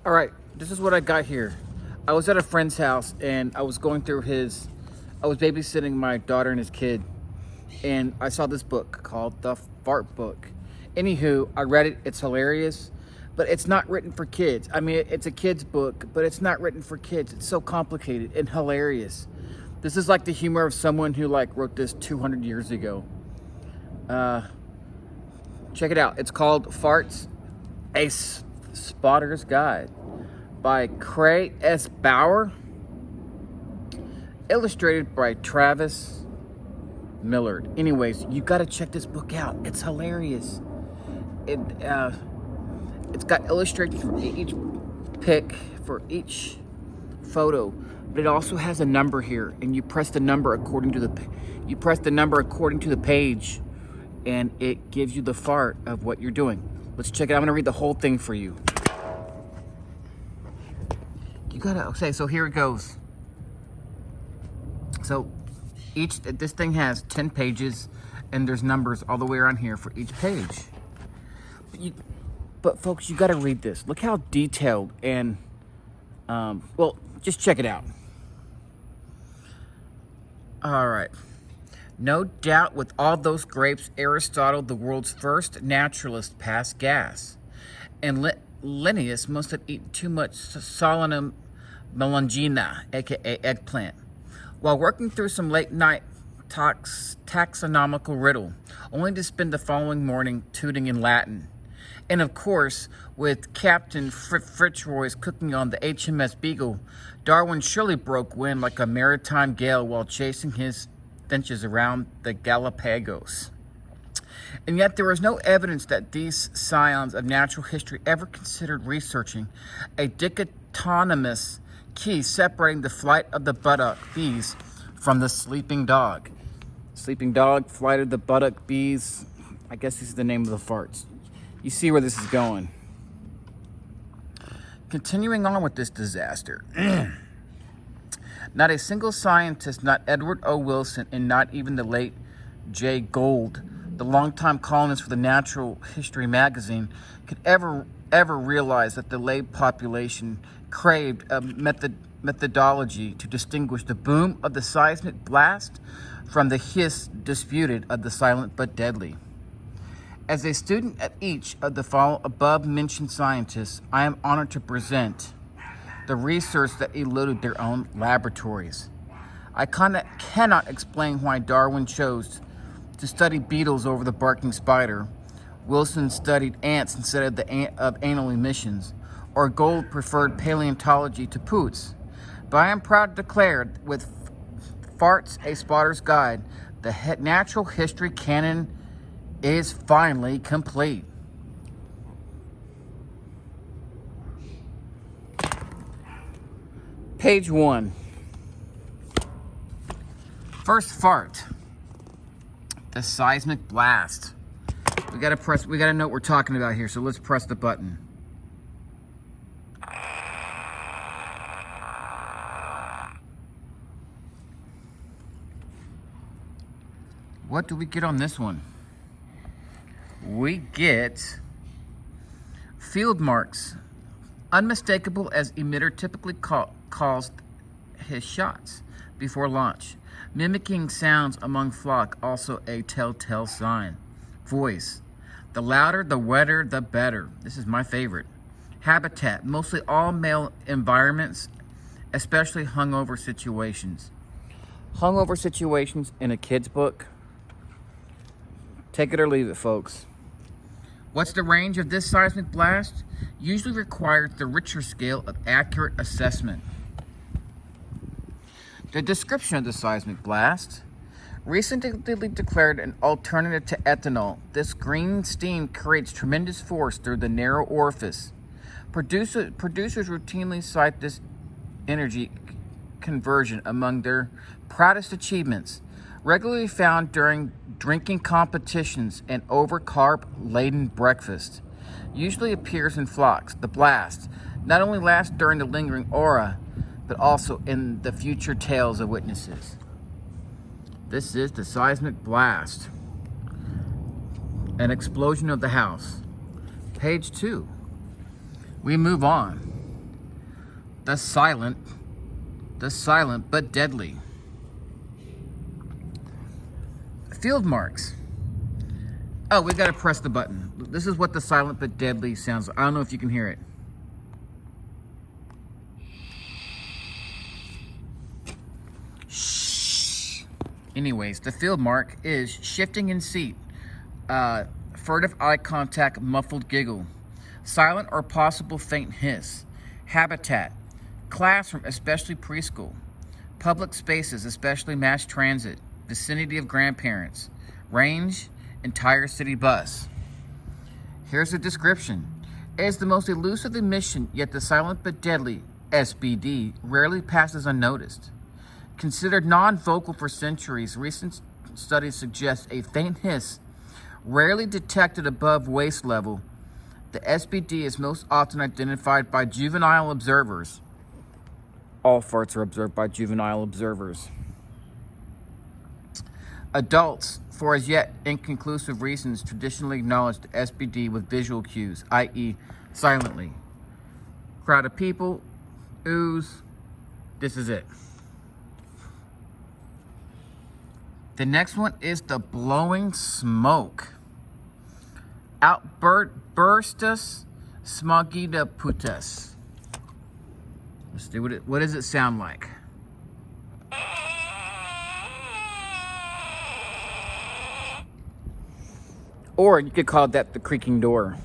All right, this is what I got here. I was at a friend's house and I was going through I was babysitting my daughter and his kid, and I saw this book called The Fart Book. Anywho, I read it, it's hilarious, but it's not written for kids. I mean, it's a kid's book, but it's not written for kids. It's so complicated and hilarious. This is like the humor of someone who wrote this 200 years ago. Check it out. It's called Farts, a Spotter's Guide by Craig S. Bauer, illustrated by Travis Millard. Anyways, you got to check this book out. It's hilarious. It's got illustrations for each pic, for each photo, but it also has a number here, and you press the number according to the page, and it gives you the fart of what you're doing. Let's check it out. I'm gonna read the whole thing for you. Okay, so here it goes. So this thing has 10 pages, and there's numbers all the way around here for each page. But folks, you gotta read this. Look how detailed and, well, just check it out. All right. No doubt with all those grapes, Aristotle, the world's first naturalist, passed gas. And Linnaeus must have eaten too much Solanum melongena, aka eggplant, while working through some late-night taxonomical riddle, only to spend the following morning tooting in Latin. And of course, with Captain Fitzroy's cooking on the HMS Beagle, Darwin surely broke wind like a maritime gale while chasing his finches around the Galapagos. And yet there is no evidence that these scions of natural history ever considered researching a dichotomous key separating the flight of the buttock bees from the sleeping dog. Sleeping dog, flight of the buttock bees. I guess this is the name of the farts. You see where this is going. Continuing on with this disaster. Not a single scientist, not Edward O. Wilson, and not even the late Jay Gould, the longtime columnist for the Natural History magazine, could ever realize that the lay population craved a methodology to distinguish the boom of the seismic blast from the hiss disputed of the silent but deadly. As a student of each of the above-mentioned scientists, I am honored to present the research that eluded their own laboratories. I cannot explain why Darwin chose to study beetles over the barking spider, Wilson studied ants instead of anal emissions, or Gould preferred paleontology to Poots. But I am proud to declare, with Farts, a Spotter's Guide, the natural history canon is finally complete. Page 1. First fart. The seismic blast. We gotta know what we're talking about here, so let's press the button. What do we get on this one? We get field marks, unmistakable as emitter typically calls his shots before launch. Mimicking sounds among flock, also a telltale sign. Voice, the louder, the wetter, the better. This is my favorite. Habitat, mostly all male environments, especially hungover situations. Hungover situations in a kid's book. Take it or leave it, folks. What's the range of this seismic blast? Usually requires the Richter scale of accurate assessment. The description of the seismic blast. Recently declared an alternative to ethanol, this green steam creates tremendous force through the narrow orifice. Producers routinely cite this energy conversion among their proudest achievements, regularly found during drinking competitions and over-carb-laden breakfast. Usually appears in flocks. The blast not only lasts during the lingering aura, but also in the future tales of witnesses. This is the seismic blast. An explosion of the house. Page 2. We move on. The silent but deadly. Field marks. Oh, we gotta press the button. This is what the silent but deadly sounds like. I don't know if you can hear it. Shh. Anyways, the field mark is shifting in seat, furtive eye contact, muffled giggle, silent or possible faint hiss, habitat, classroom, especially preschool, public spaces, especially mass transit, vicinity of grandparents, range, entire city bus. Here's the description. It is the most elusive emission, yet the silent but deadly SBD rarely passes unnoticed. Considered non-vocal for centuries, recent studies suggest a faint hiss, rarely detected above waist level. The SBD is most often identified by juvenile observers. All farts are observed by juvenile observers. Adults, for as yet inconclusive reasons, traditionally acknowledge the SBD with visual cues, i.e. silently. Crowd of people, ooze, this is it. The next one is the blowing smoke. Outburstus smogida putas. Let's see what does it sound like? Or you could call that the creaking door.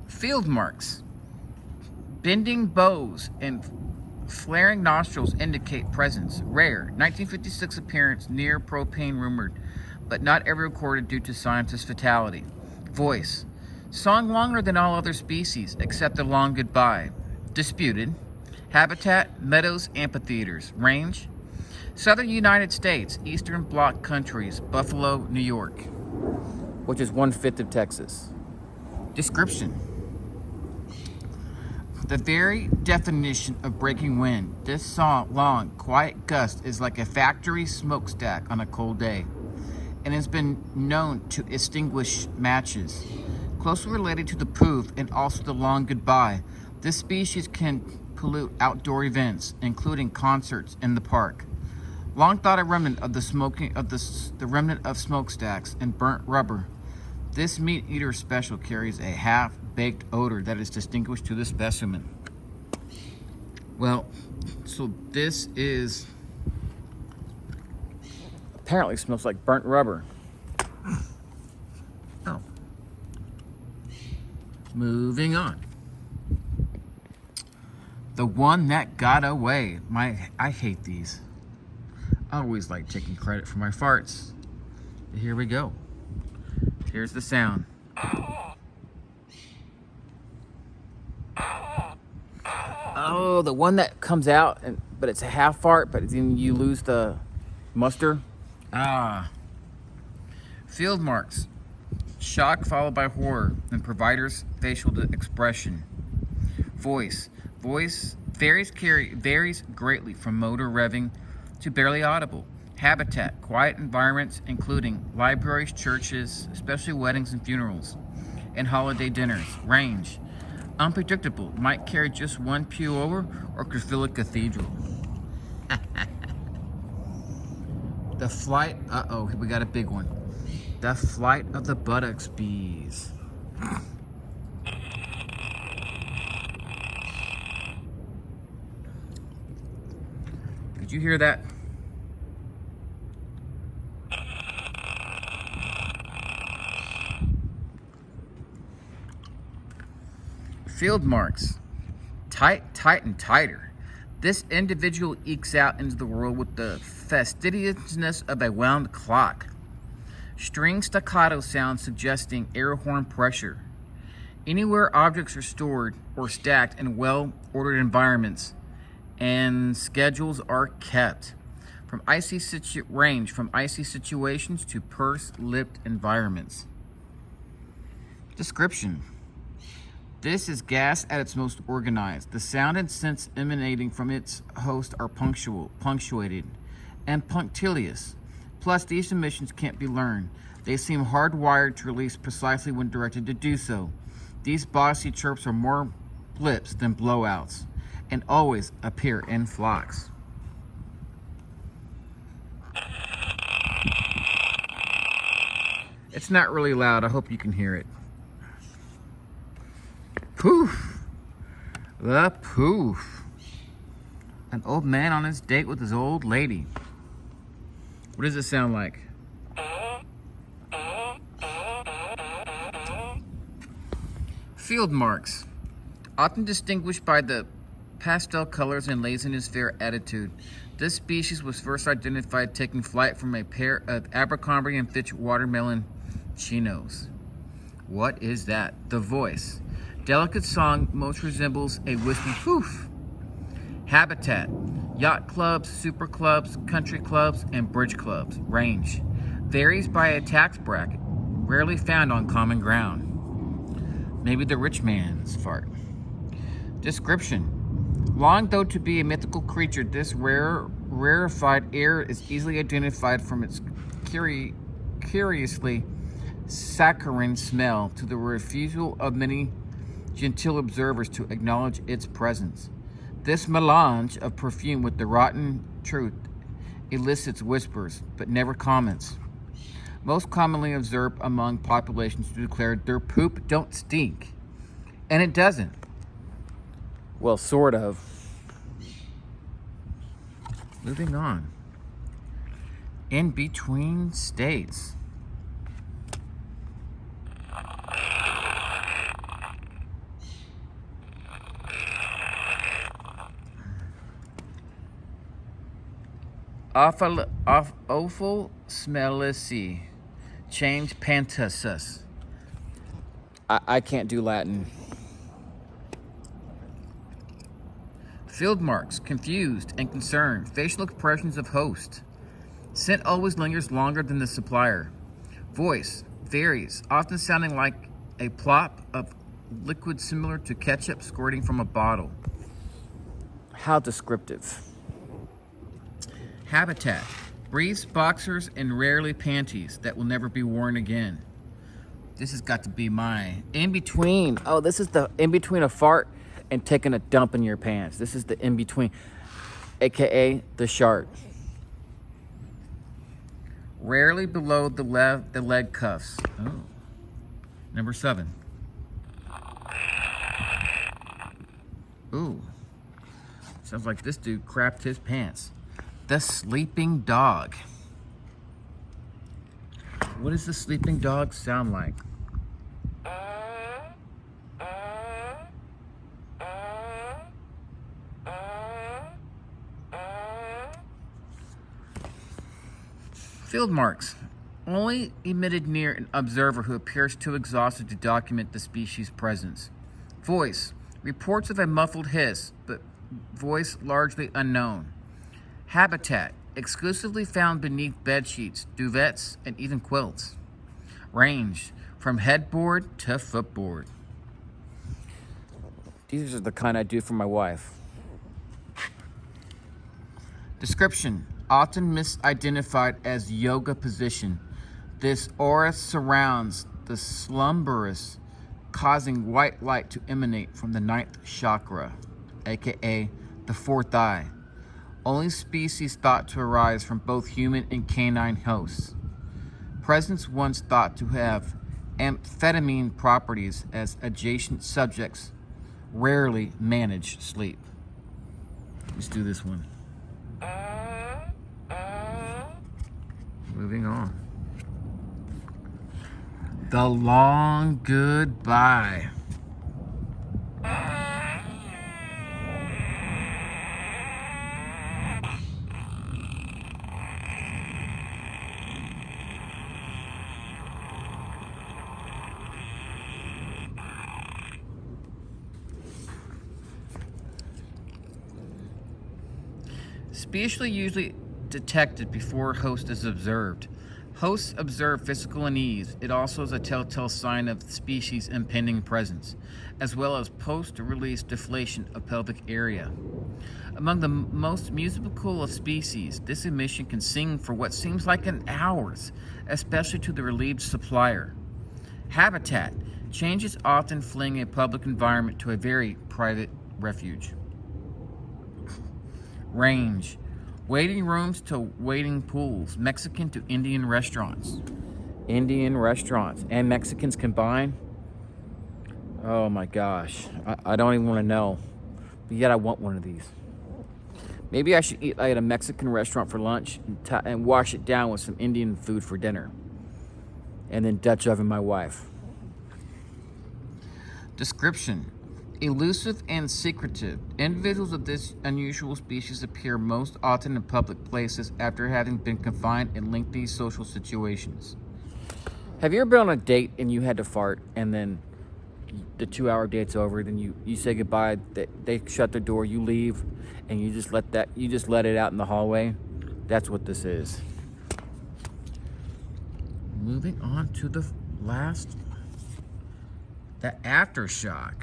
Field marks. Bending bows and flaring nostrils indicate presence. Rare. 1956 appearance near propane rumored, but not ever recorded due to scientist fatality. Voice. Song longer than all other species except the long goodbye. Disputed. Habitat, meadows, amphitheaters. Range. Southern United States, Eastern Bloc countries, Buffalo, New York, which is 1/5 of Texas. Description. The very definition of breaking wind, this long, quiet gust is like a factory smokestack on a cold day, and has been known to extinguish matches. Closely related to the Poof and also the long goodbye, this species can pollute outdoor events, including concerts in the park. Long thought a remnant of the remnant of smokestacks and burnt rubber. This meat eater special carries a half-baked odor that is distinguished to the specimen. Well, so this is apparently smells like burnt rubber. Oh. Moving on. The one that got away. I hate these. I always like taking credit for my farts. Here we go. Here's the sound. Oh, the one that comes out, but it's a half fart, but then you lose the muster. Field marks. Shock followed by horror, and provider's facial expression. Voice. Voice varies greatly from motor revving to barely audible. Habitat, quiet environments including libraries, churches, especially weddings and funerals, and holiday dinners. Range, unpredictable, might carry just one pew over or could fill a cathedral. The flight, we got a big one. The flight of the buttocks bees. Did you hear that? Field marks. Tight and tighter. This individual ekes out into the world with the fastidiousness of a wound clock. String staccato sound suggesting air horn pressure. Anywhere objects are stored or stacked in well-ordered environments and schedules are kept. Range from icy situations to purse-lipped environments. Description. This is gas at its most organized. The sound and sense emanating from its host are punctuated, and punctilious. Plus, these emissions can't be learned. They seem hardwired to release precisely when directed to do so. These bossy chirps are more blips than blowouts, and always appear in flocks. It's not really loud. I hope you can hear it. Poof. The Poof. An old man on his date with his old lady. What does it sound like? Field marks. Often distinguished by the pastel colors and laissez-faire attitude. This species was first identified taking flight from a pair of Abercrombie and Fitch watermelon chinos. What is that? The voice. Delicate song most resembles a whispered poof. Habitat. Yacht clubs, super clubs, country clubs, and bridge clubs. Range. Varies by a tax bracket. Rarely found on common ground. Maybe the rich man's fart. Description. Long though to be a mythical creature, this rarefied air is easily identified from its curiously saccharine smell to the refusal of many genteel observers to acknowledge its presence. This melange of perfume with the rotten truth elicits whispers, but never comments. Most commonly observed among populations who declare their poop don't stink. And it doesn't. Well, sort of. Moving on. In between states. Awful smelly. Change pantasus. I can't do Latin. Field marks, confused and concerned. Facial expressions of host. Scent always lingers longer than the supplier. Voice varies, often sounding like a plop of liquid similar to ketchup squirting from a bottle. How descriptive. Habitat. Briefs, boxers, and rarely panties that will never be worn again. This has got to be my in-between. Oh, this is the in-between a fart and taking a dump in your pants. This is the in-between, aka the shart. Rarely below the leg cuffs. Oh. Number 7. Ooh. Sounds like this dude crapped his pants. The sleeping dog. What does the sleeping dog sound like? Field marks. Only emitted near an observer who appears too exhausted to document the species' presence. Voice. Reports of a muffled hiss, but voice largely unknown. Habitat. Exclusively found beneath bedsheets, duvets, and even quilts. Range. From headboard to footboard. These are the kind I do for my wife. Description. Often misidentified as yoga position. This aura surrounds the slumberous, causing white light to emanate from the 9th chakra, aka the 4th eye. Only species thought to arise from both human and canine hosts. Presence once thought to have amphetamine properties as adjacent subjects rarely manage sleep. Let's do this one. Moving on. The long goodbye. Species usually detected before host is observed. Hosts observe physical unease. It also is a telltale sign of the species' impending presence, as well as post-release deflation of pelvic area. Among the most musical of species, this emission can sing for what seems like an hours, especially to the relieved supplier. Habitat. Changes often fling a public environment to a very private refuge. range. Waiting rooms to waiting pools. Mexican to Indian restaurants. Indian restaurants and Mexicans combined. Oh my gosh. I don't even want to know. But yet I want one of these. Maybe I should eat at a Mexican restaurant for lunch and wash it down with some Indian food for dinner. And then Dutch oven my wife. Description. Elusive and secretive. Individuals of this unusual species appear most often in public places after having been confined in lengthy social situations. Have you ever been on a date and you had to fart and then the 2-hour date's over, then you say goodbye, they shut the door, you leave, and you just let it out in the hallway? That's what this is. Moving on to the last, the Aftershock.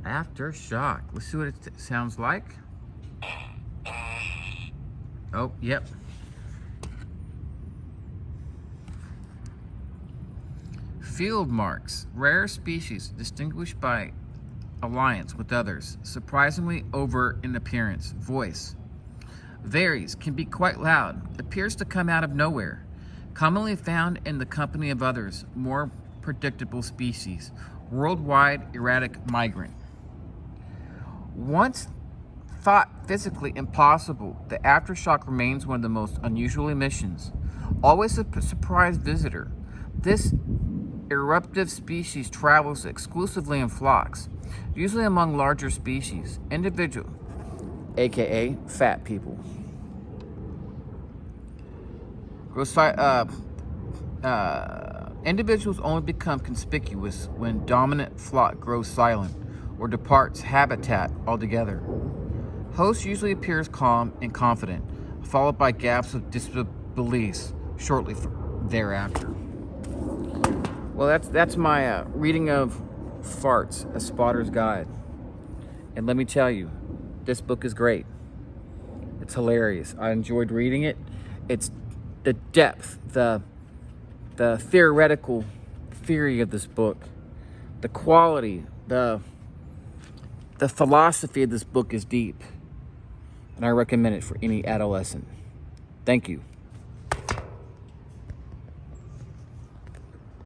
Aftershock. Let's see what it sounds like. Oh, yep. Field marks. Rare species distinguished by alliance with others. Surprisingly overt in appearance. Voice. Varies. Can be quite loud. Appears to come out of nowhere. Commonly found in the company of others. More predictable species. Worldwide erratic migrant. Once thought physically impossible, the Aftershock remains one of the most unusual emissions. Always a surprise visitor. This eruptive species travels exclusively in flocks, usually among larger species. Individual, aka fat people. Individuals only become conspicuous when dominant flock grows silent or departs habitat altogether. Host usually appears calm and confident, followed by gaps of disbelief shortly thereafter. Well, that's my reading of Farts, A Spotter's Guide. And let me tell you, this book is great. It's hilarious. I enjoyed reading it. It's the depth, the theoretical theory of this book, the quality, the philosophy of this book is deep. And I recommend it for any adolescent. Thank you.